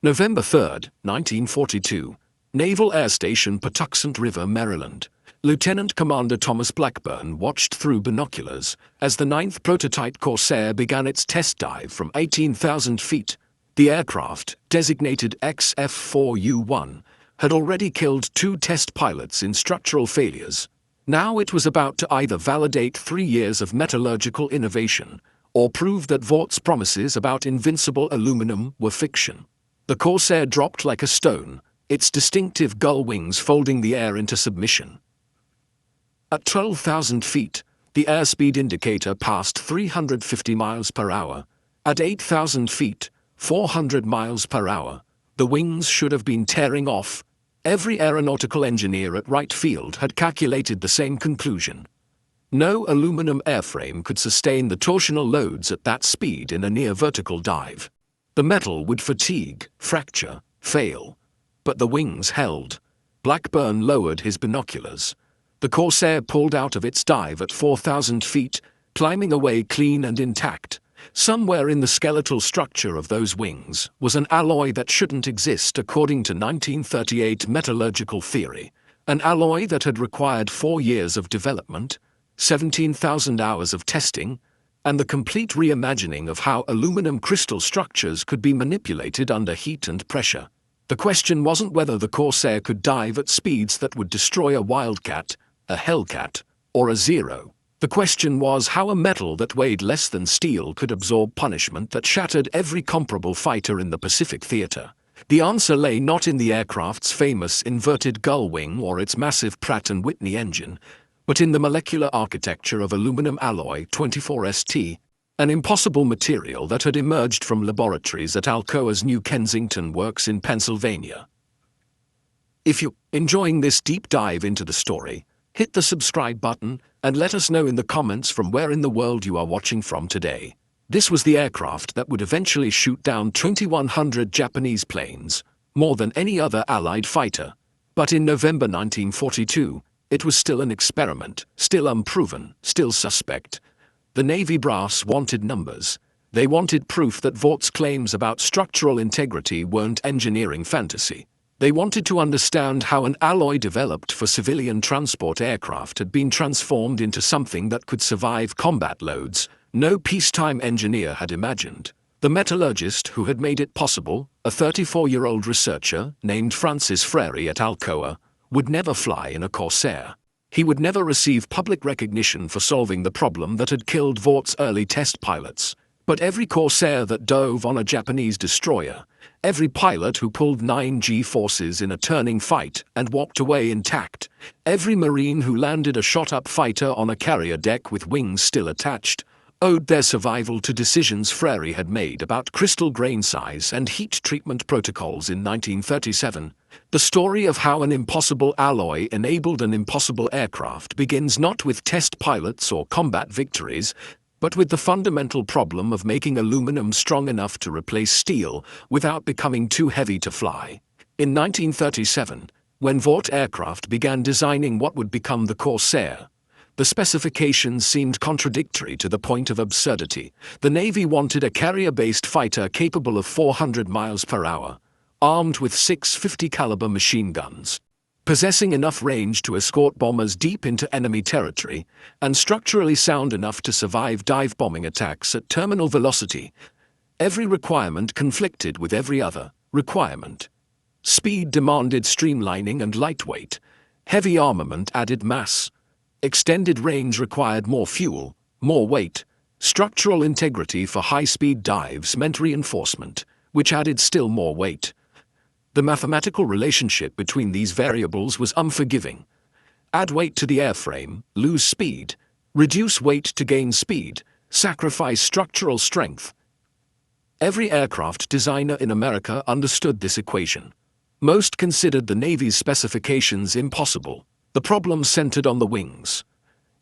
November 3, 1942, Naval Air Station Patuxent River, Maryland. Lieutenant Commander Thomas Blackburn watched through binoculars as the 9th prototype Corsair began its test dive from 18,000 feet. The aircraft, designated F4U had already killed 2 test pilots in structural failures. Now it was about to either validate 3 years of metallurgical innovation or prove that Vort's promises about invincible aluminum were fiction. The Corsair dropped like a stone, its distinctive gull wings folding the air into submission. At 12,000 feet, the airspeed indicator passed 350 miles per hour. At 8,000 feet, 400 miles per hour, the wings should have been tearing off. Every aeronautical engineer at Wright Field had calculated the same conclusion. No aluminum airframe could sustain the torsional loads at that speed in a near-vertical dive. The metal would fatigue, fracture, fail. But the wings held. Blackburn lowered his binoculars. The Corsair pulled out of its dive at 4,000 feet, climbing away clean and intact. Somewhere in the skeletal structure of those wings was an alloy that shouldn't exist according to 1938 metallurgical theory, an alloy that had required 4 years of development, 17,000 hours of testing, and the complete reimagining of how aluminum crystal structures could be manipulated under heat and pressure. The question wasn't whether the Corsair could dive at speeds that would destroy a Wildcat, a Hellcat, or a Zero. The question was how a metal that weighed less than steel could absorb punishment that shattered every comparable fighter in the Pacific theater. The answer lay not in the aircraft's famous inverted gull wing or its massive Pratt Whitney engine, but in the molecular architecture of aluminum alloy 24ST, an impossible material that had emerged from laboratories at Alcoa's New Kensington works in Pennsylvania. If you're enjoying this deep dive into the story, hit the subscribe button and let us know in the comments from where in the world you are watching from today. This was the aircraft that would eventually shoot down 2,100 Japanese planes, more than any other Allied fighter. But in November 1942, it was still an experiment, still unproven, still suspect. The Navy brass wanted numbers. They wanted proof that Vort's claims about structural integrity weren't engineering fantasy. They wanted to understand how an alloy developed for civilian transport aircraft had been transformed into something that could survive combat loads no peacetime engineer had imagined. The metallurgist who had made it possible, a 34-year-old researcher named Francis Frary at Alcoa, would never fly in a Corsair. He would never receive public recognition for solving the problem that had killed Vort's early test pilots. But every Corsair that dove on a Japanese destroyer, every pilot who pulled 9 G-forces in a turning fight and walked away intact, every Marine who landed a shot-up fighter on a carrier deck with wings still attached, owed their survival to decisions Frary had made about crystal grain size and heat treatment protocols in 1937. The story of how an impossible alloy enabled an impossible aircraft begins not with test pilots or combat victories, but with the fundamental problem of making aluminum strong enough to replace steel without becoming too heavy to fly. In 1937, when Vought aircraft began designing what would become the Corsair, the specifications seemed contradictory to the point of absurdity. The Navy wanted a carrier-based fighter capable of 400 miles per hour, armed with 650 caliber machine guns, possessing enough range to escort bombers deep into enemy territory, and structurally sound enough to survive dive bombing attacks at terminal velocity. Every requirement conflicted with every other requirement. Speed demanded streamlining and lightweight. Heavy armament added mass. Extended range required more fuel, more weight. Structural integrity for high-speed dives meant reinforcement, which added still more weight. The mathematical relationship between these variables was unforgiving. Add weight to the airframe, lose speed. Reduce weight to gain speed, sacrifice structural strength. Every aircraft designer in America understood this equation. Most considered the Navy's specifications impossible. The problem centered on the wings.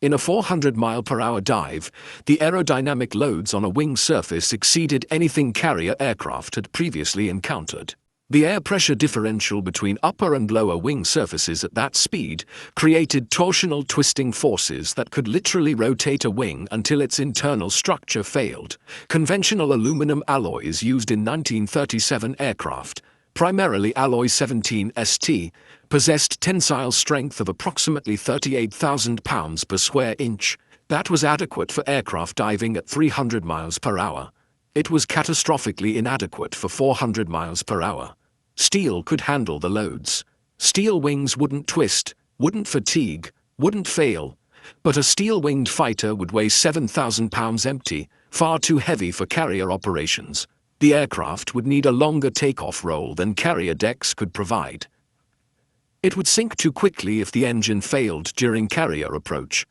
In a 400-mile-per-hour dive, the aerodynamic loads on a wing surface exceeded anything carrier aircraft had previously encountered. The air pressure differential between upper and lower wing surfaces at that speed created torsional twisting forces that could literally rotate a wing until its internal structure failed. Conventional aluminum alloys used in 1937 aircraft, primarily alloy 17ST, possessed tensile strength of approximately 38,000 pounds per square inch. That was adequate for aircraft diving at 300 miles per hour. It was catastrophically inadequate for 400 miles per hour. Steel could handle the loads. Steel wings wouldn't twist, wouldn't fatigue, wouldn't fail. But a steel-winged fighter would weigh 7,000 pounds empty, far too heavy for carrier operations. The aircraft would need a longer takeoff roll than carrier decks could provide. It would sink too quickly if the engine failed during carrier approach.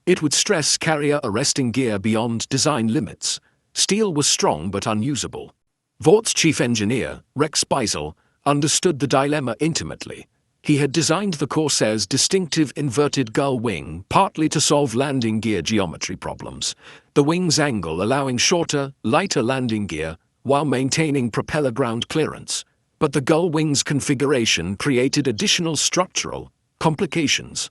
It would stress carrier arresting gear beyond design limits. Steel was strong but unusable. Vort's chief engineer, Rex Beisel, understood the dilemma intimately. He had designed the Corsair's distinctive inverted gull wing partly to solve landing gear geometry problems, the wing's angle allowing shorter, lighter landing gear while maintaining propeller ground clearance. But the gull wing's configuration created additional structural complications.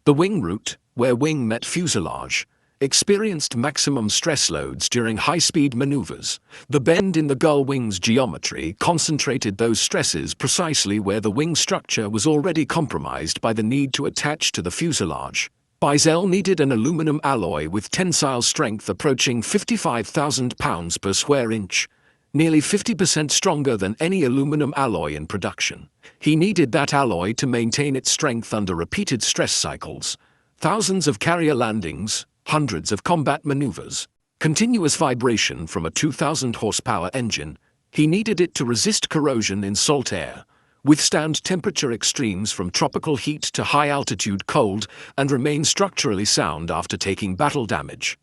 The wing root, where wing met fuselage, experienced maximum stress loads during high-speed maneuvers. The bend in the gull wing's geometry concentrated those stresses precisely where the wing structure was already compromised by the need to attach to the fuselage. Beisel needed an aluminum alloy with tensile strength approaching 55,000 pounds per square inch, nearly 50% stronger than any aluminum alloy in production. He needed that alloy to maintain its strength under repeated stress cycles, thousands of carrier landings, hundreds of combat maneuvers, continuous vibration from a 2,000 horsepower engine. He needed it to resist corrosion in salt air, withstand temperature extremes from tropical heat to high-altitude cold, and remain structurally sound after taking battle damage.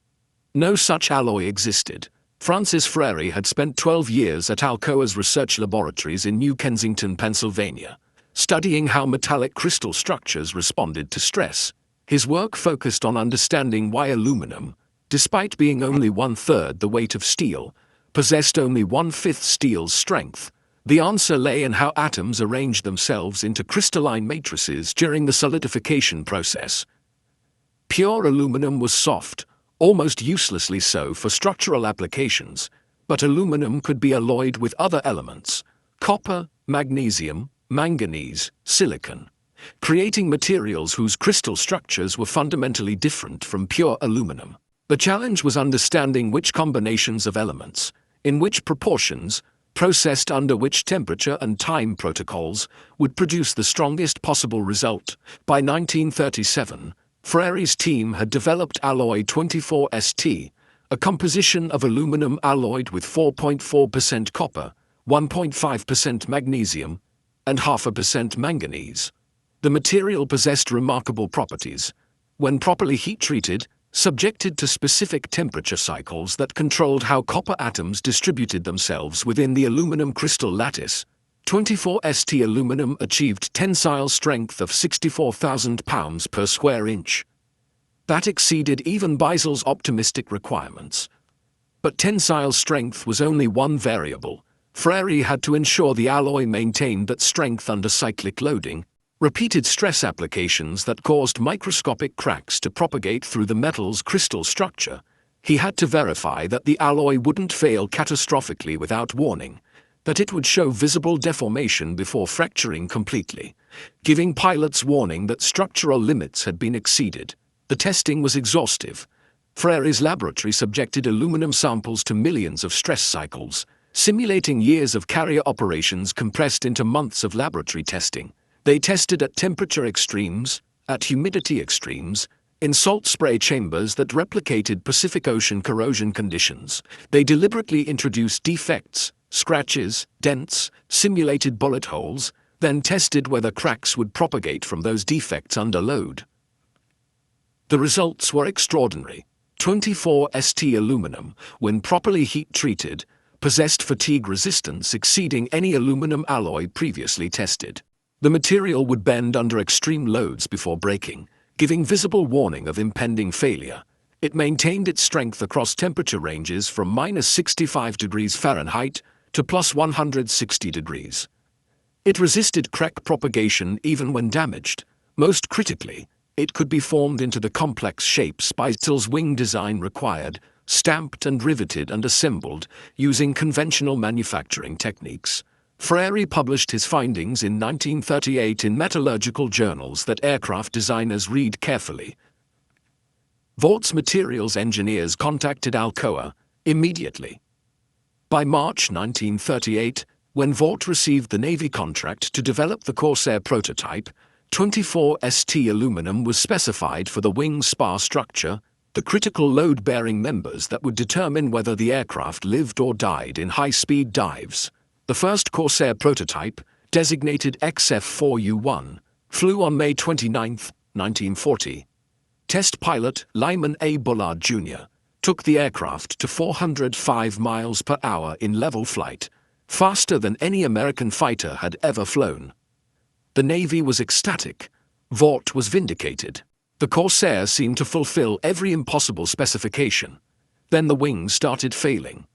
No such alloy existed. Francis Frary had spent 12 years at Alcoa's research laboratories in New Kensington, Pennsylvania, studying how metallic crystal structures responded to stress. His work focused on understanding why aluminum, despite being only 1/3 the weight of steel, possessed only 1/5 steel's strength. The answer lay in how atoms arranged themselves into crystalline matrices during the solidification process. Pure aluminum was soft, almost uselessly so for structural applications, but aluminum could be alloyed with other elements: copper, magnesium, manganese, silicon, creating materials whose crystal structures were fundamentally different from pure aluminum. The challenge was understanding which combinations of elements, in which proportions, processed under which temperature and time protocols, would produce the strongest possible result. By 1937, Frary's team had developed alloy 24ST, a composition of aluminum alloyed with 4.4% copper, 1.5% magnesium, and 0.5% manganese. The material possessed remarkable properties. When properly heat-treated, subjected to specific temperature cycles that controlled how copper atoms distributed themselves within the aluminum crystal lattice, 24ST aluminum achieved tensile strength of 64,000 pounds per square inch. That exceeded even Beisel's optimistic requirements. But tensile strength was only one variable. Frary had to ensure the alloy maintained that strength under cyclic loading, repeated stress applications that caused microscopic cracks to propagate through the metal's crystal structure. He had to verify that the alloy wouldn't fail catastrophically without warning, that it would show visible deformation before fracturing completely, giving pilots warning that structural limits had been exceeded. The testing was exhaustive. Frary's laboratory subjected aluminum samples to millions of stress cycles, simulating years of carrier operations compressed into months of laboratory testing. They tested at temperature extremes, at humidity extremes, in salt spray chambers that replicated Pacific Ocean corrosion conditions. They deliberately introduced defects, scratches, dents, simulated bullet holes, then tested whether cracks would propagate from those defects under load. The results were extraordinary. 24ST aluminum, when properly heat-treated, possessed fatigue resistance exceeding any aluminum alloy previously tested. The material would bend under extreme loads before breaking, giving visible warning of impending failure. It maintained its strength across temperature ranges from -65 degrees Fahrenheit to +160 degrees. It resisted crack propagation even when damaged. Most critically, it could be formed into the complex shapes Beisel's wing design required, stamped and riveted and assembled using conventional manufacturing techniques. Frary published his findings in 1938 in metallurgical journals that aircraft designers read carefully. Vaught's materials engineers contacted Alcoa immediately. By March 1938, when Vaught received the Navy contract to develop the Corsair prototype, 24 St aluminum was specified for the wing spar structure, the critical load-bearing members that would determine whether the aircraft lived or died in high-speed dives. The first Corsair prototype, designated XF4U1, flew on May 29, 1940. Test pilot Lyman A. Bullard Jr. took the aircraft to 405 miles per hour in level flight, faster than any American fighter had ever flown. The Navy was ecstatic. Vaught was vindicated. The Corsair seemed to fulfill every impossible specification. Then the wings started failing.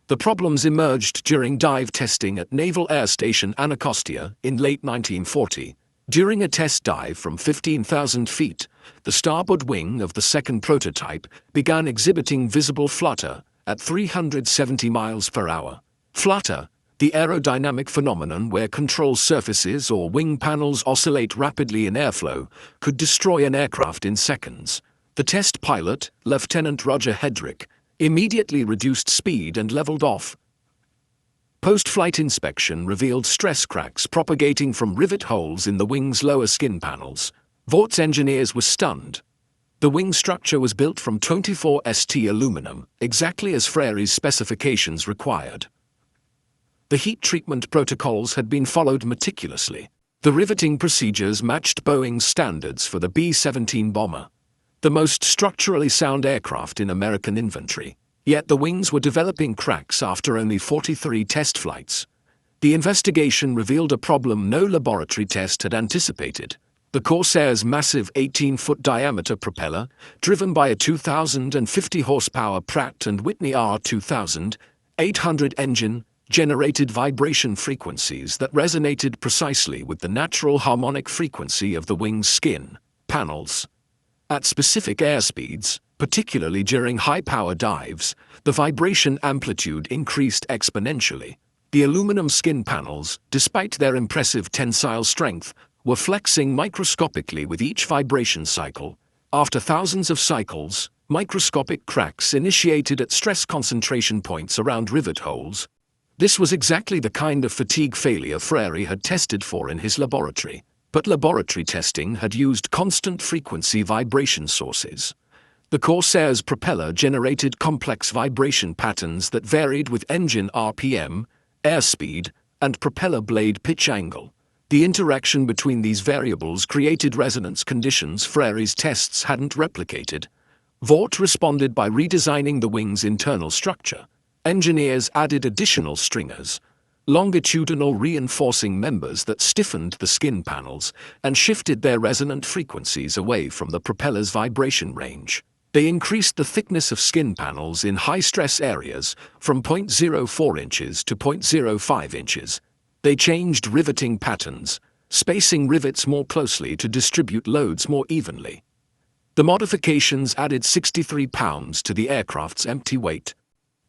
The problems emerged during dive testing at Naval Air Station Anacostia in late 1940. During a test dive from 15,000 feet, the starboard wing of the second prototype began exhibiting visible flutter at 370 miles per hour. Flutter, the aerodynamic phenomenon where control surfaces or wing panels oscillate rapidly in airflow, could destroy an aircraft in seconds. The test pilot, Lieutenant Roger Hedrick, immediately reduced speed and leveled off. Post-flight inspection revealed stress cracks propagating from rivet holes in the wing's lower skin panels. Vaught's engineers were stunned. The wing structure was built from 24 St aluminum, exactly as Frary's specifications required. The heat treatment protocols had been followed meticulously. The riveting procedures matched Boeing's standards for the B-17 bomber, the most structurally sound aircraft in American inventory. Yet the wings were developing cracks after only 43 test flights. The investigation revealed a problem no laboratory test had anticipated. The Corsair's massive 18-foot diameter propeller, driven by a 2,050 horsepower Pratt Whitney R2000 800 engine, generated vibration frequencies that resonated precisely with the natural harmonic frequency of the wing's skin panels. At specific airspeeds, particularly during high-power dives, the vibration amplitude increased exponentially. The aluminum skin panels, despite their impressive tensile strength, were flexing microscopically with each vibration cycle. After thousands of cycles, microscopic cracks initiated at stress concentration points around rivet holes. This was exactly the kind of fatigue failure Frary had tested for in his laboratory. But laboratory testing had used constant frequency vibration sources. The Corsair's propeller generated complex vibration patterns that varied with engine RPM, airspeed, and propeller blade pitch angle. The interaction between these variables created resonance conditions Frary's tests hadn't replicated. Vaught responded by redesigning the wing's internal structure. Engineers added additional stringers, longitudinal reinforcing members that stiffened the skin panels and shifted their resonant frequencies away from the propeller's vibration range. They increased the thickness of skin panels in high-stress areas from 0.04 inches to 0.05 inches. They changed riveting patterns, spacing rivets more closely to distribute loads more evenly. The modifications added 63 pounds to the aircraft's empty weight.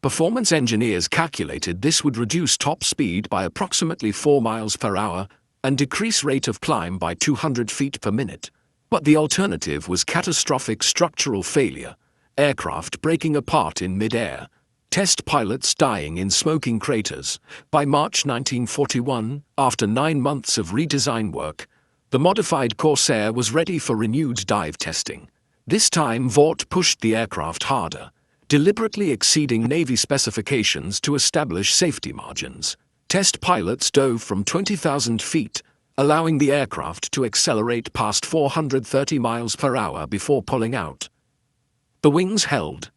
Performance engineers calculated this would reduce top speed by approximately 4 miles per hour and decrease rate of climb by 200 feet per minute. But the alternative was catastrophic structural failure, aircraft breaking apart in mid-air, test pilots dying in smoking craters. By March 1941, after 9 months of redesign work, the modified Corsair was ready for renewed dive testing. This time Vaught pushed the aircraft harder, deliberately exceeding Navy specifications to establish safety margins. Test pilots dove from 20,000 feet, allowing the aircraft to accelerate past 430 miles per hour before pulling out. The wings held.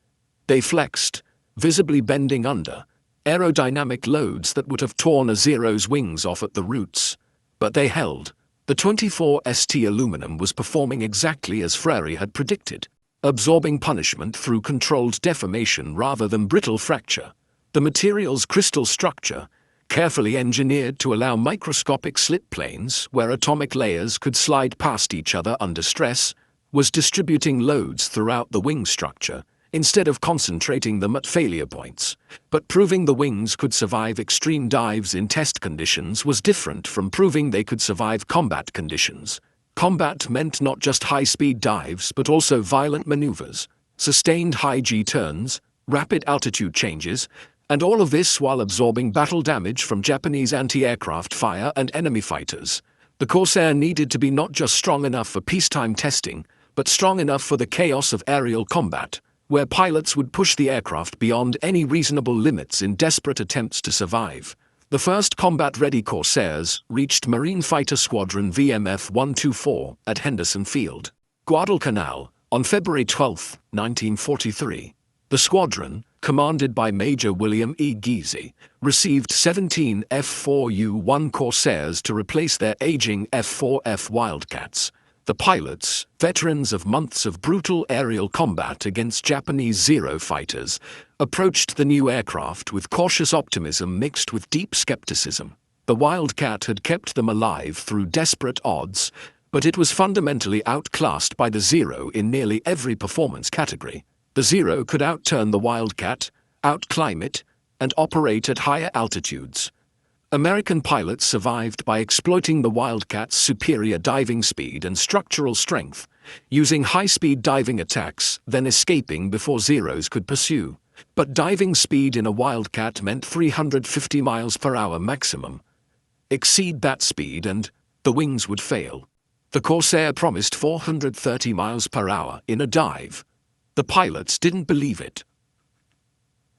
They flexed, visibly bending under aerodynamic loads that would have torn a Zero's wings off at the roots. But they held. The 24 St aluminum was performing exactly as Frary had predicted, absorbing punishment through controlled deformation rather than brittle fracture. The material's crystal structure, carefully engineered to allow microscopic slit planes where atomic layers could slide past each other under stress, was distributing loads throughout the wing structure, instead of concentrating them at failure points. But proving the wings could survive extreme dives in test conditions was different from proving they could survive combat conditions. Combat meant not just high-speed dives but also violent maneuvers, sustained high G turns, rapid altitude changes, and all of this while absorbing battle damage from Japanese anti-aircraft fire and enemy fighters. The Corsair needed to be not just strong enough for peacetime testing, but strong enough for the chaos of aerial combat, where pilots would push the aircraft beyond any reasonable limits in desperate attempts to survive. The first combat-ready Corsairs reached Marine Fighter Squadron VMF-124 at Henderson Field, Guadalcanal, on February 12, 1943. The squadron, commanded by Major William E. Giese, received 17 F4U Corsairs to replace their aging F4F Wildcats. The pilots, veterans of months of brutal aerial combat against Japanese Zero fighters, approached the new aircraft with cautious optimism mixed with deep skepticism. The Wildcat had kept them alive through desperate odds, but it was fundamentally outclassed by the Zero in nearly every performance category. The Zero could outturn the Wildcat, outclimb it, and operate at higher altitudes. American pilots survived by exploiting the Wildcat's superior diving speed and structural strength, using high-speed diving attacks, then escaping before Zeros could pursue. But diving speed in a Wildcat meant 350 miles per hour maximum. Exceed that speed and the wings would fail. The Corsair promised 430 miles per hour in a dive. The pilots didn't believe it.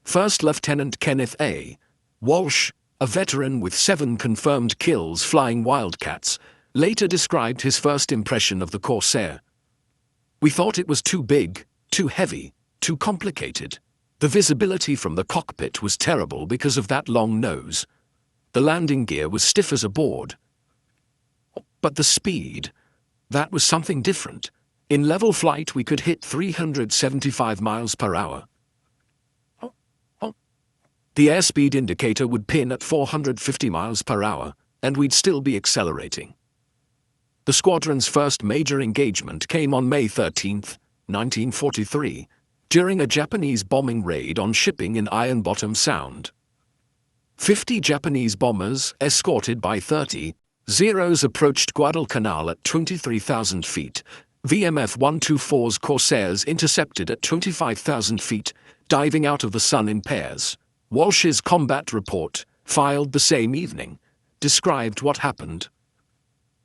First Lieutenant Kenneth A. Walsh, a veteran with 7 confirmed kills flying Wildcats, later described his first impression of the Corsair. "We thought it was too big, too heavy, too complicated. The visibility from the cockpit was terrible because of that long nose. The landing gear was stiff as a board. But the speed, that was something different. In level flight we could hit 375 miles per hour. The airspeed indicator would pin at 450 miles per hour, and we'd still be accelerating." The squadron's first major engagement came on May 13, 1943, during a Japanese bombing raid on shipping in Iron Bottom Sound. 50 Japanese bombers, escorted by 30 Zeros, approached Guadalcanal at 23,000 feet. VMF-124's Corsairs intercepted at 25,000 feet, diving out of the sun in pairs. Walsh's combat report, filed the same evening, described what happened.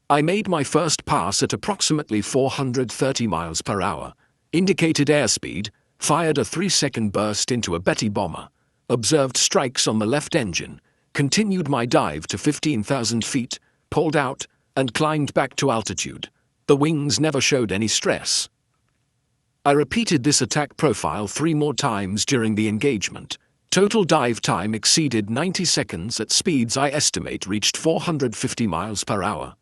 "I made my first pass at approximately 430 miles per hour, indicated airspeed, fired a 3-second burst into a Betty bomber, observed strikes on the left engine, continued my dive to 15,000 feet, pulled out, and climbed back to altitude. The wings never showed any stress. I repeated this attack profile 3 more times during the engagement. Total dive time exceeded 90 seconds at speeds I estimate reached 450 miles per hour.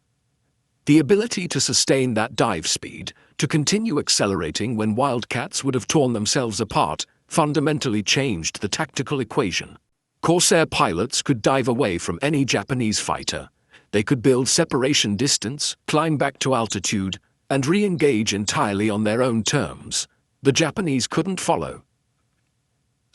The ability to sustain that dive speed, to continue accelerating when Wildcats would have torn themselves apart, fundamentally changed the tactical equation. Corsair pilots could dive away from any Japanese fighter. They could build separation distance, climb back to altitude, and re-engage entirely on their own terms. The Japanese couldn't follow.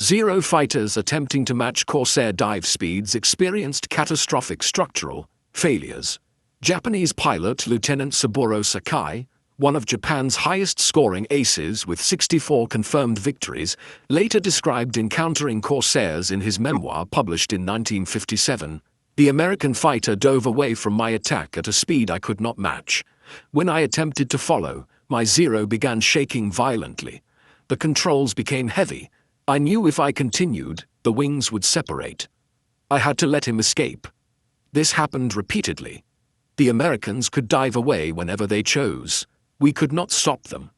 Zero fighters attempting to match Corsair dive speeds experienced catastrophic structural failures. Japanese pilot Lieutenant Saburo Sakai, one of Japan's highest-scoring aces with 64 confirmed victories, later described encountering Corsairs in his memoir published in 1957. "The American fighter dove away from my attack at a speed I could not match. When I attempted to follow, my Zero began shaking violently. The controls became heavy. I knew if I continued, the wings would separate. I had to let him escape. This happened repeatedly. The Americans could dive away whenever they chose. We could not stop them."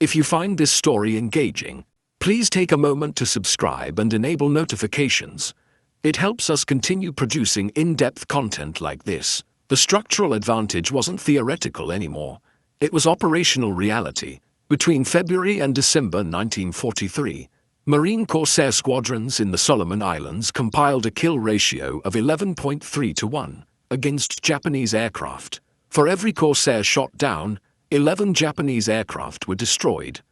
If you find this story engaging, please take a moment to subscribe and enable notifications. It helps us continue producing in-depth content like this. The structural advantage wasn't theoretical anymore. It was operational reality. Between February and December 1943, Marine Corsair squadrons in the Solomon Islands compiled a kill ratio of 11.3 to 1 against Japanese aircraft. For every Corsair shot down, 11 Japanese aircraft were destroyed.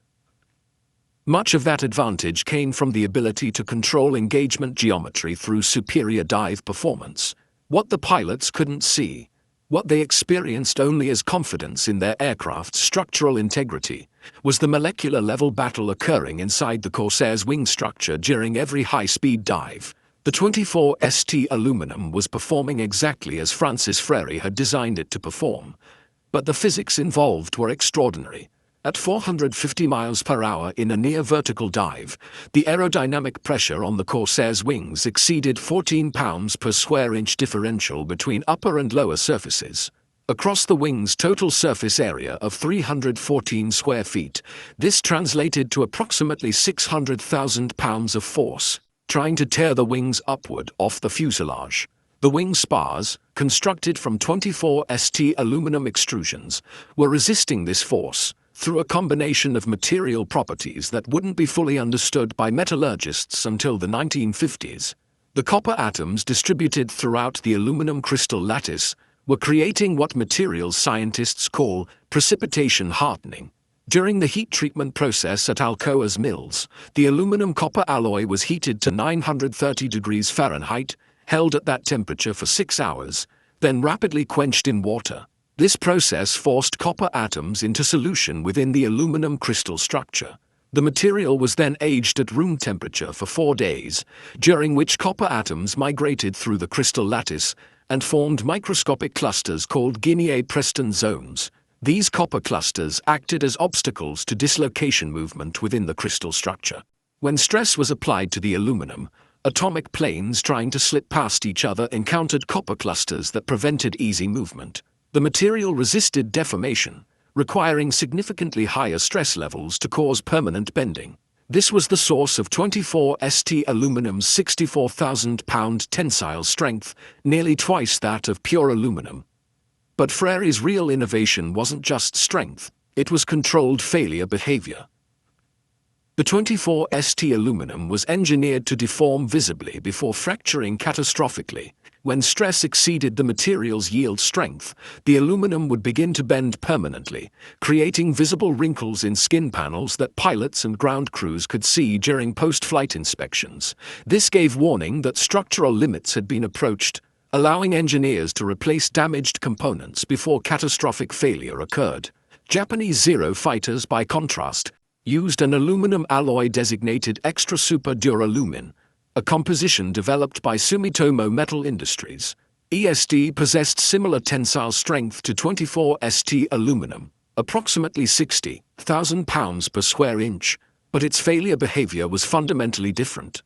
Much of that advantage came from the ability to control engagement geometry through superior dive performance. What the pilots couldn't see, what they experienced only as confidence in their aircraft's structural integrity, was the molecular-level battle occurring inside the Corsair's wing structure during every high-speed dive. The 24ST aluminum was performing exactly as Francis Frary had designed it to perform, but the physics involved were extraordinary. At 450 miles per hour in a near-vertical dive, the aerodynamic pressure on the Corsair's wings exceeded 14 pounds per square inch differential between upper and lower surfaces. Across the wing's total surface area of 314 square feet, this translated to approximately 600,000 pounds of force, trying to tear the wings upward off the fuselage. The wing spars, constructed from 24ST aluminum extrusions, were resisting this force through a combination of material properties that wouldn't be fully understood by metallurgists until the 1950s. The copper atoms distributed throughout the aluminum crystal lattice were creating what materials scientists call precipitation hardening. During the heat treatment process at Alcoa's mills, the aluminum-copper alloy was heated to 930 degrees Fahrenheit, held at that temperature for 6 hours, then rapidly quenched in water. This process forced copper atoms into solution within the aluminum crystal structure. The material was then aged at room temperature for 4 days, during which copper atoms migrated through the crystal lattice and formed microscopic clusters called Guinea-Preston zones. These copper clusters acted as obstacles to dislocation movement within the crystal structure. When stress was applied to the aluminum, atomic planes trying to slip past each other encountered copper clusters that prevented easy movement. The material resisted deformation, requiring significantly higher stress levels to cause permanent bending. This was the source of 24ST aluminum's 64,000-pound tensile strength, nearly twice that of pure aluminum. But Frary's real innovation wasn't just strength, it was controlled failure behavior. The 24ST aluminum was engineered to deform visibly before fracturing catastrophically. When stress exceeded the material's yield strength, the aluminum would begin to bend permanently, creating visible wrinkles in skin panels that pilots and ground crews could see during post-flight inspections. This gave warning that structural limits had been approached, allowing engineers to replace damaged components before catastrophic failure occurred. Japanese Zero fighters, by contrast, used an aluminum alloy designated extra super duralumin, a composition developed by Sumitomo Metal Industries. ESD possessed similar tensile strength to 24ST aluminum, approximately 60,000 pounds per square inch, but its failure behavior was fundamentally different.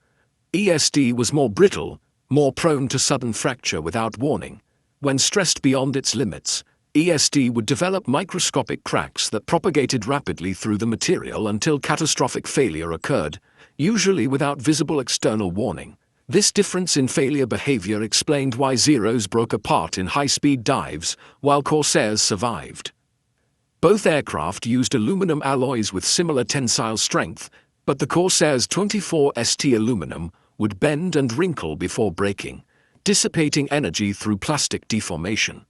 ESD was more brittle, more prone to sudden fracture without warning. When stressed beyond its limits, ESD would develop microscopic cracks that propagated rapidly through the material until catastrophic failure occurred, usually without visible external warning. This difference in failure behavior explained why Zeros broke apart in high-speed dives, while Corsairs survived. Both aircraft used aluminum alloys with similar tensile strength, but the Corsair's 24ST aluminum would bend and wrinkle before breaking, dissipating energy through plastic deformation.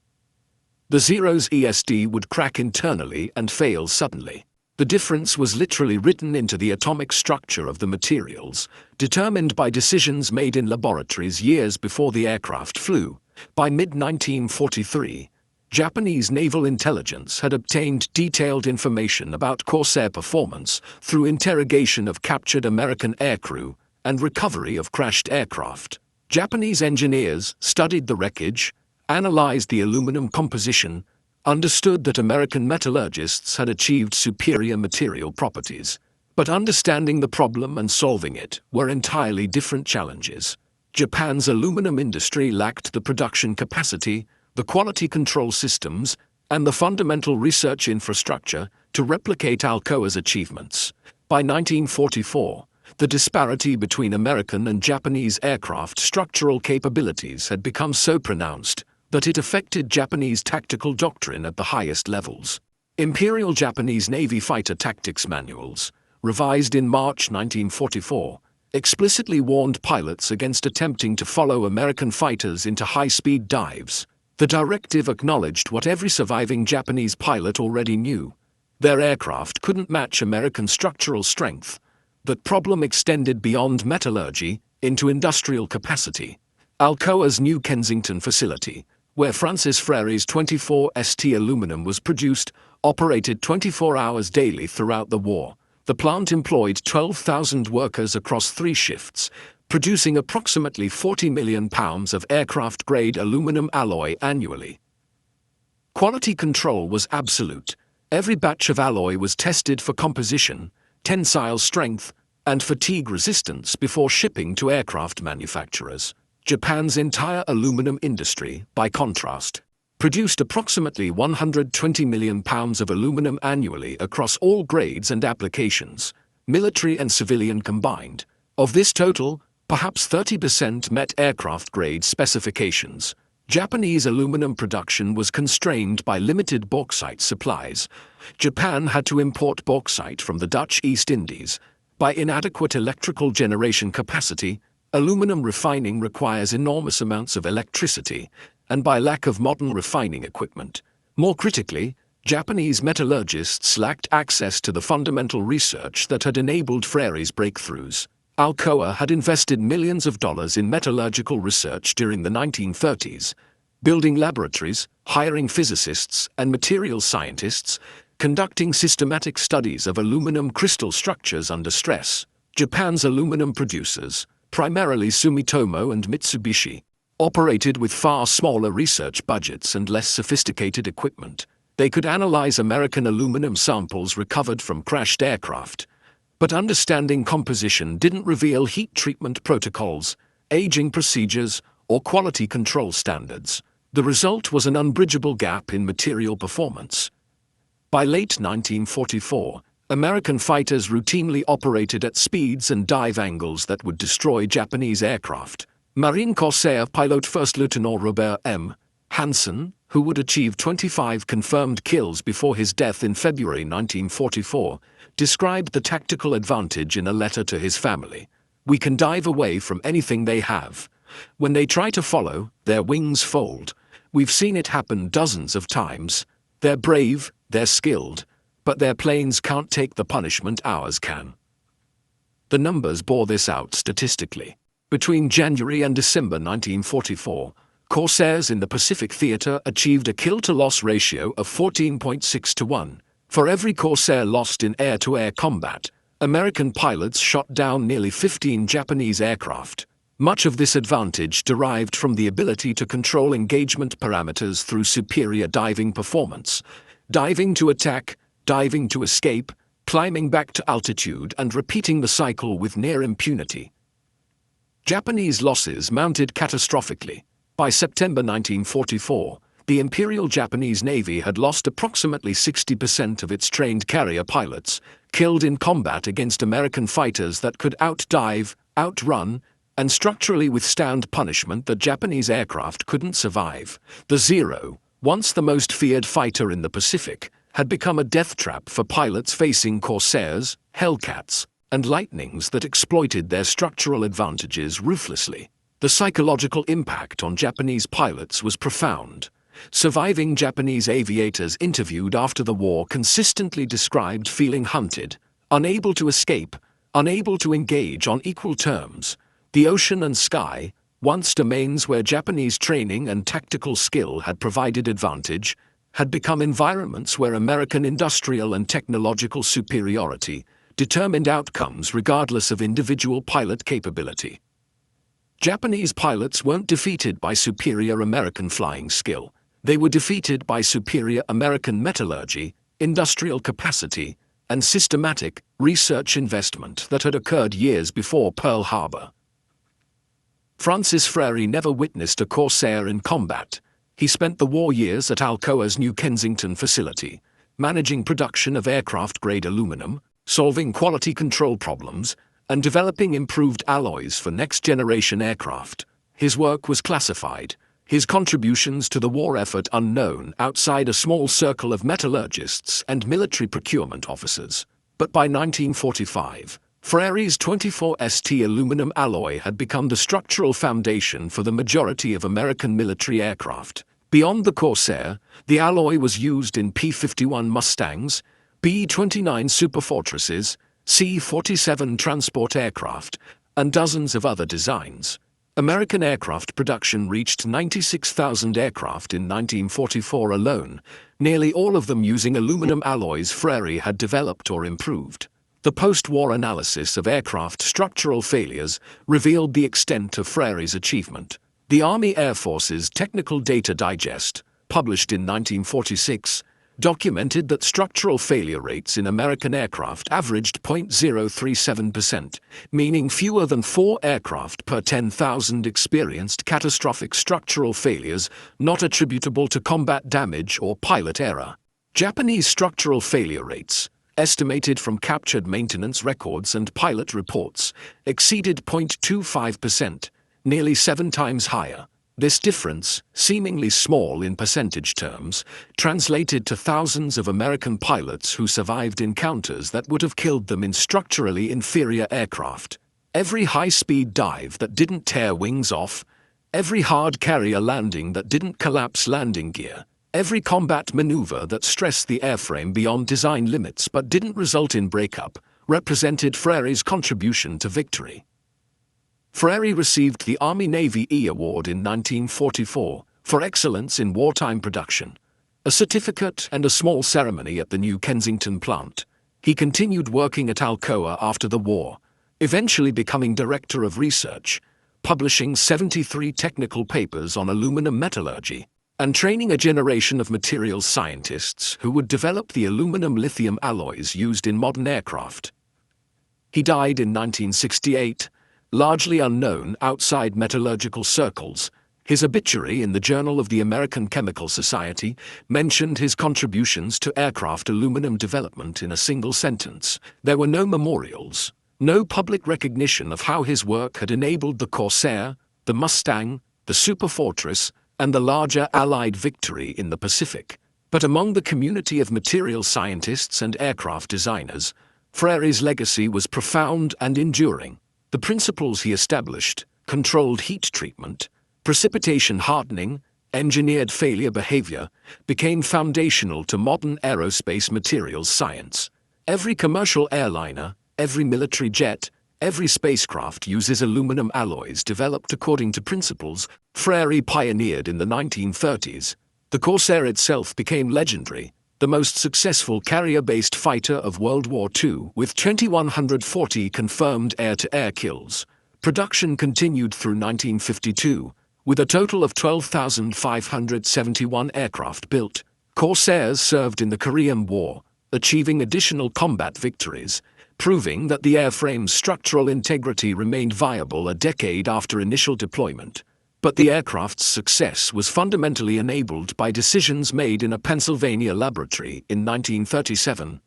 The Zero's ESD would crack internally and fail suddenly. The difference was literally written into the atomic structure of the materials, determined by decisions made in laboratories years before the aircraft flew. By mid-1943, Japanese naval intelligence had obtained detailed information about Corsair performance through interrogation of captured American aircrew and recovery of crashed aircraft. Japanese engineers studied the wreckage, analyzed the aluminum composition, understood that American metallurgists had achieved superior material properties. But understanding the problem and solving it were entirely different challenges. Japan's aluminum industry lacked the production capacity, the quality control systems, and the fundamental research infrastructure to replicate Alcoa's achievements. By 1944, the disparity between American and Japanese aircraft structural capabilities had become so pronounced that it affected Japanese tactical doctrine at the highest levels. Imperial Japanese Navy fighter tactics manuals, revised in March 1944, explicitly warned pilots against attempting to follow American fighters into high-speed dives. The directive acknowledged what every surviving Japanese pilot already knew: their aircraft couldn't match American structural strength, That problem extended beyond metallurgy into industrial capacity. Alcoa's New Kensington facility, where Francis Frere's 24ST aluminum was produced, operated 24 hours daily throughout the war. The plant employed 12,000 workers across 3 shifts, producing approximately 40 million pounds of aircraft-grade aluminum alloy annually. Quality control was absolute. Every batch of alloy was tested for composition, tensile strength, and fatigue resistance before shipping to aircraft manufacturers. Japan's entire aluminum industry, by contrast, produced approximately 120 million pounds of aluminum annually across all grades and applications, military and civilian combined. Of this total, perhaps 30% met aircraft-grade specifications. Japanese aluminum production was constrained by limited bauxite supplies. Japan had to import bauxite from the Dutch East Indies. By inadequate electrical generation capacity, aluminum refining requires enormous amounts of electricity, and by lack of modern refining equipment. More critically, Japanese metallurgists lacked access to the fundamental research that had enabled Frere's breakthroughs. Alcoa had invested millions of dollars in metallurgical research during the 1930s, building laboratories, hiring physicists and materials scientists, conducting systematic studies of aluminum crystal structures under stress. Japan's aluminum producers, primarily Sumitomo and Mitsubishi, operated with far smaller research budgets and less sophisticated equipment. They could analyze American aluminum samples recovered from crashed aircraft, but understanding composition didn't reveal heat treatment protocols, aging procedures, or quality control standards. The result was an unbridgeable gap in material performance. By late 1944, American fighters routinely operated at speeds and dive angles that would destroy Japanese aircraft. Marine Corsair pilot First Lieutenant Robert M. Hansen, who would achieve 25 confirmed kills before his death in February 1944, described the tactical advantage in a letter to his family. "We can dive away from anything they have. When they try to follow, their wings fold. We've seen it happen dozens of times. They're brave, they're skilled, but their planes can't take the punishment ours can." The numbers bore this out statistically. Between January and December 1944, Corsairs in the Pacific Theater achieved a kill-to-loss ratio of 14.6 to 1. For every Corsair lost in air-to-air combat, American pilots shot down nearly 15 Japanese aircraft. Much of this advantage derived from the ability to control engagement parameters through superior diving performance. Diving to attack, diving to escape, climbing back to altitude and repeating the cycle with near impunity. Japanese losses mounted catastrophically. By September 1944, the Imperial Japanese Navy had lost approximately 60% of its trained carrier pilots, killed in combat against American fighters that could outdive, outrun, and structurally withstand punishment that Japanese aircraft couldn't survive. The Zero, once the most feared fighter in the Pacific, had become a death trap for pilots facing Corsairs, Hellcats, and Lightnings that exploited their structural advantages ruthlessly. The psychological impact on Japanese pilots was profound. Surviving Japanese aviators interviewed after the war consistently described feeling hunted, unable to escape, unable to engage on equal terms. The ocean and sky, once domains where Japanese training and tactical skill had provided advantage, had become environments where American industrial and technological superiority determined outcomes regardless of individual pilot capability. Japanese pilots weren't defeated by superior American flying skill. They were defeated by superior American metallurgy, industrial capacity, and systematic research investment that had occurred years before Pearl Harbor. Francis Frere never witnessed a Corsair in combat. He spent the war years at Alcoa's New Kensington facility, managing production of aircraft-grade aluminum, solving quality control problems, and developing improved alloys for next-generation aircraft. His work was classified, his contributions to the war effort unknown outside a small circle of metallurgists and military procurement officers. But by 1945, Frere's 24ST aluminum alloy had become the structural foundation for the majority of American military aircraft. Beyond the Corsair, the alloy was used in P-51 Mustangs, B-29 Superfortresses, C-47 transport aircraft, and dozens of other designs. American aircraft production reached 96,000 aircraft in 1944 alone, nearly all of them using aluminum alloys Frary had developed or improved. The post-war analysis of aircraft structural failures revealed the extent of Frary's achievement. The Army Air Force's Technical Data Digest, published in 1946, documented that structural failure rates in American aircraft averaged 0.037%, meaning fewer than 4 aircraft per 10,000 experienced catastrophic structural failures not attributable to combat damage or pilot error. Japanese structural failure rates, estimated from captured maintenance records and pilot reports, exceeded 0.25%, nearly 7 times higher. This difference, seemingly small in percentage terms, translated to thousands of American pilots who survived encounters that would have killed them in structurally inferior aircraft. Every high-speed dive that didn't tear wings off, every hard carrier landing that didn't collapse landing gear, every combat maneuver that stressed the airframe beyond design limits but didn't result in breakup, represented Frary's contribution to victory. Frary received the Army-Navy E Award in 1944 for excellence in wartime production, a certificate and a small ceremony at the New Kensington plant. He continued working at Alcoa after the war, eventually becoming director of research, publishing 73 technical papers on aluminum metallurgy, and training a generation of materials scientists who would develop the aluminum-lithium alloys used in modern aircraft. He died in 1968, largely unknown outside metallurgical circles. His obituary in the Journal of the American Chemical Society mentioned his contributions to aircraft aluminum development in a single sentence. There were no memorials, no public recognition of how his work had enabled the Corsair, the Mustang, the Superfortress, and the larger Allied victory in the Pacific. But among the community of material scientists and aircraft designers, Frary's legacy was profound and enduring. The principles he established, controlled heat treatment, precipitation hardening, engineered failure behavior, became foundational to modern aerospace materials science. Every commercial airliner, every military jet, every spacecraft uses aluminum alloys developed according to principles Frary pioneered in the 1930s. The Corsair itself became legendary, the most successful carrier-based fighter of World War II, with 2,140 confirmed air-to-air kills. Production continued through 1952, with a total of 12,571 aircraft built. Corsairs served in the Korean War, achieving additional combat victories, proving that the airframe's structural integrity remained viable a decade after initial deployment. But the aircraft's success was fundamentally enabled by decisions made in a Pennsylvania laboratory in 1937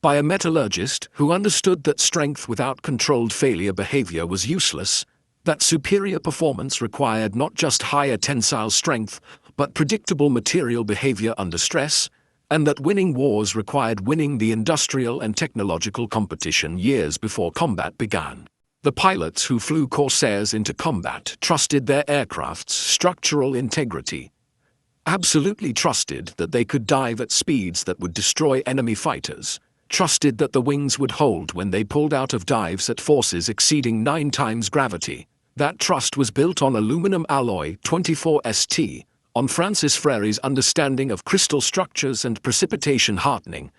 by a metallurgist who understood that strength without controlled failure behavior was useless, that superior performance required not just higher tensile strength, but predictable material behavior under stress, and that winning wars required winning the industrial and technological competition years before combat began. The pilots who flew Corsairs into combat trusted their aircraft's structural integrity, absolutely trusted that they could dive at speeds that would destroy enemy fighters, trusted that the wings would hold when they pulled out of dives at forces exceeding 9 times gravity. That trust was built on aluminum alloy 24ST, on Francis Frary's understanding of crystal structures and precipitation hardening,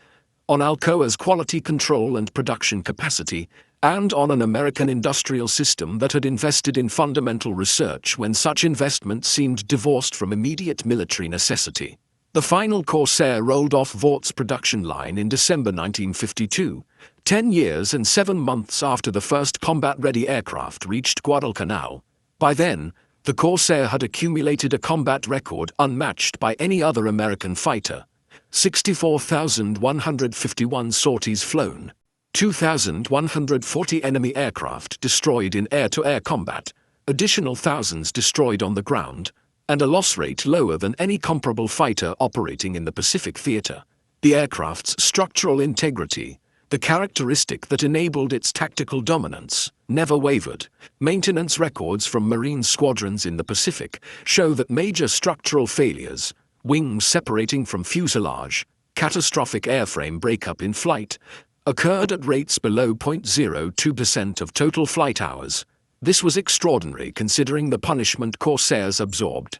on Alcoa's quality control and production capacity, and on an American industrial system that had invested in fundamental research when such investment seemed divorced from immediate military necessity. The final Corsair rolled off Vaught's production line in December 1952, 10 years and 7 months after the first combat-ready aircraft reached Guadalcanal. By then, the Corsair had accumulated a combat record unmatched by any other American fighter: 64,151 sorties flown, 2,140 enemy aircraft destroyed in air-to-air combat, additional thousands destroyed on the ground, and a loss rate lower than any comparable fighter operating in the Pacific theater. The aircraft's structural integrity, the characteristic that enabled its tactical dominance, never wavered. Maintenance records from Marine squadrons in the Pacific show that major structural failures, wings separating from fuselage, catastrophic airframe breakup in flight, occurred at rates below 0.02% of total flight hours. This was extraordinary considering the punishment Corsairs absorbed.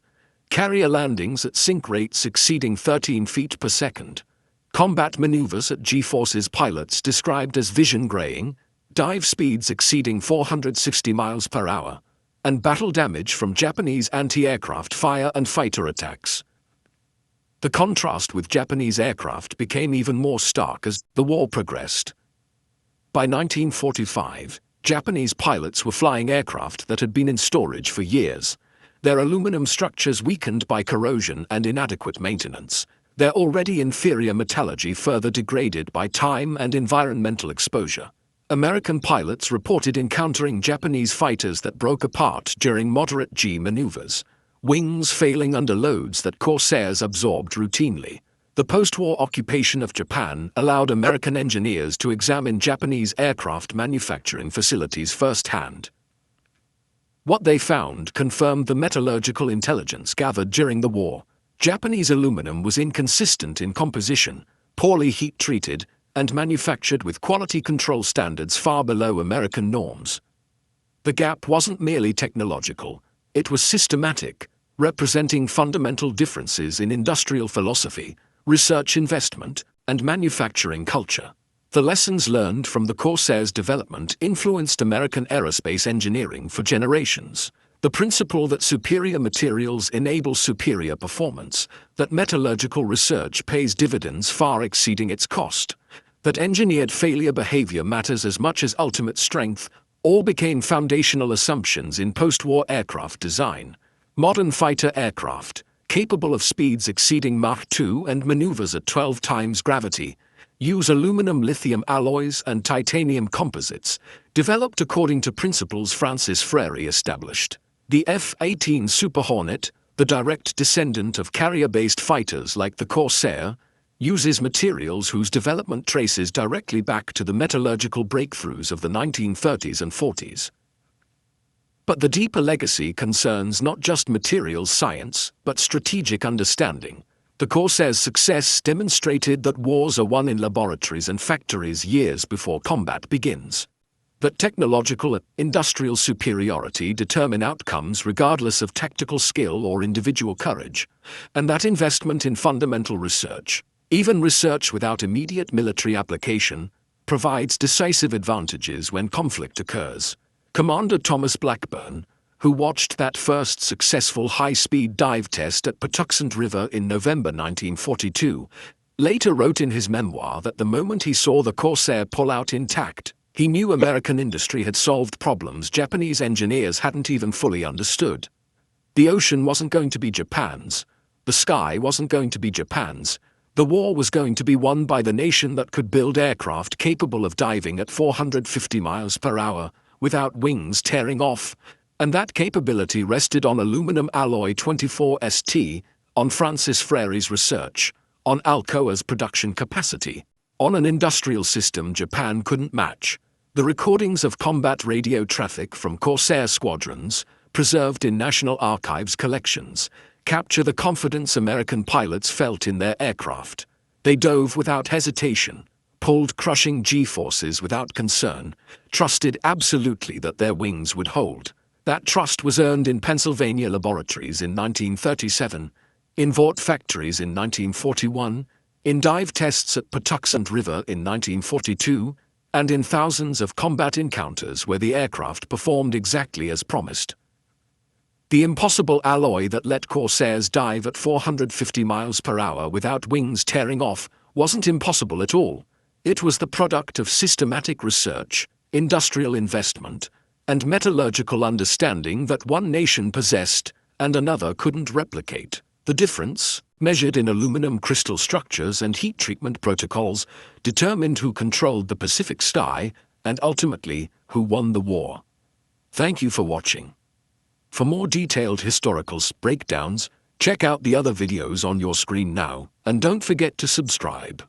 Carrier landings at sink rates exceeding 13 feet per second. Combat maneuvers at G-forces pilots described as vision graying, dive speeds exceeding 460 miles per hour, and battle damage from Japanese anti-aircraft fire and fighter attacks. The contrast with Japanese aircraft became even more stark as the war progressed. By 1945, Japanese pilots were flying aircraft that had been in storage for years, their aluminum structures weakened by corrosion and inadequate maintenance, their already inferior metallurgy further degraded by time and environmental exposure. American pilots reported encountering Japanese fighters that broke apart during moderate G maneuvers, wings failing under loads that Corsairs absorbed routinely. The post-war occupation of Japan allowed American engineers to examine Japanese aircraft manufacturing facilities firsthand. What they found confirmed the metallurgical intelligence gathered during the war. Japanese aluminum was inconsistent in composition, poorly heat-treated, and manufactured with quality control standards far below American norms. The gap wasn't merely technological, it was systematic, representing fundamental differences in industrial philosophy, research investment, and manufacturing culture. The lessons learned from the Corsairs' development influenced American aerospace engineering for generations. The principle that superior materials enable superior performance, that metallurgical research pays dividends far exceeding its cost, that engineered failure behavior matters as much as ultimate strength, all became foundational assumptions in post-war aircraft design. Modern fighter aircraft, capable of speeds exceeding Mach 2 and maneuvers at 12 times gravity, use aluminum lithium alloys and titanium composites, developed according to principles Francis Frary established. The F-18 Super Hornet, the direct descendant of carrier-based fighters like the Corsair, uses materials whose development traces directly back to the metallurgical breakthroughs of the 1930s and 40s. But the deeper legacy concerns not just materials science, but strategic understanding. The Corsairs' success demonstrated that wars are won in laboratories and factories years before combat begins. That technological and industrial superiority determine outcomes regardless of tactical skill or individual courage, and that investment in fundamental research, even research without immediate military application, provides decisive advantages when conflict occurs. Commander Thomas Blackburn, who watched that first successful high-speed dive test at Patuxent River in November 1942, later wrote in his memoir that the moment he saw the Corsair pull out intact, he knew American industry had solved problems Japanese engineers hadn't even fully understood. The ocean wasn't going to be Japan's. The sky wasn't going to be Japan's. The war was going to be won by the nation that could build aircraft capable of diving at 450 miles per hour without wings tearing off, and that capability rested on aluminum alloy 24ST, on Francis Frary's research, on Alcoa's production capacity, on an industrial system Japan couldn't match. The recordings of combat radio traffic from Corsair squadrons, preserved in National Archives collections, capture the confidence American pilots felt in their aircraft. They dove without hesitation, pulled crushing G-forces without concern, trusted absolutely that their wings would hold. That trust was earned in Pennsylvania laboratories in 1937, in Vought factories in 1941, in dive tests at Patuxent River in 1942, and in thousands of combat encounters where the aircraft performed exactly as promised. The impossible alloy that let Corsairs dive at 450 miles per hour without wings tearing off wasn't impossible at all. It was the product of systematic research, industrial investment, and metallurgical understanding that one nation possessed and another couldn't replicate. The difference, measured in aluminum crystal structures and heat treatment protocols, determined who controlled the Pacific sky and ultimately who won the war. Thank you for watching. For more detailed historical breakdowns, check out the other videos on your screen now, and don't forget to subscribe.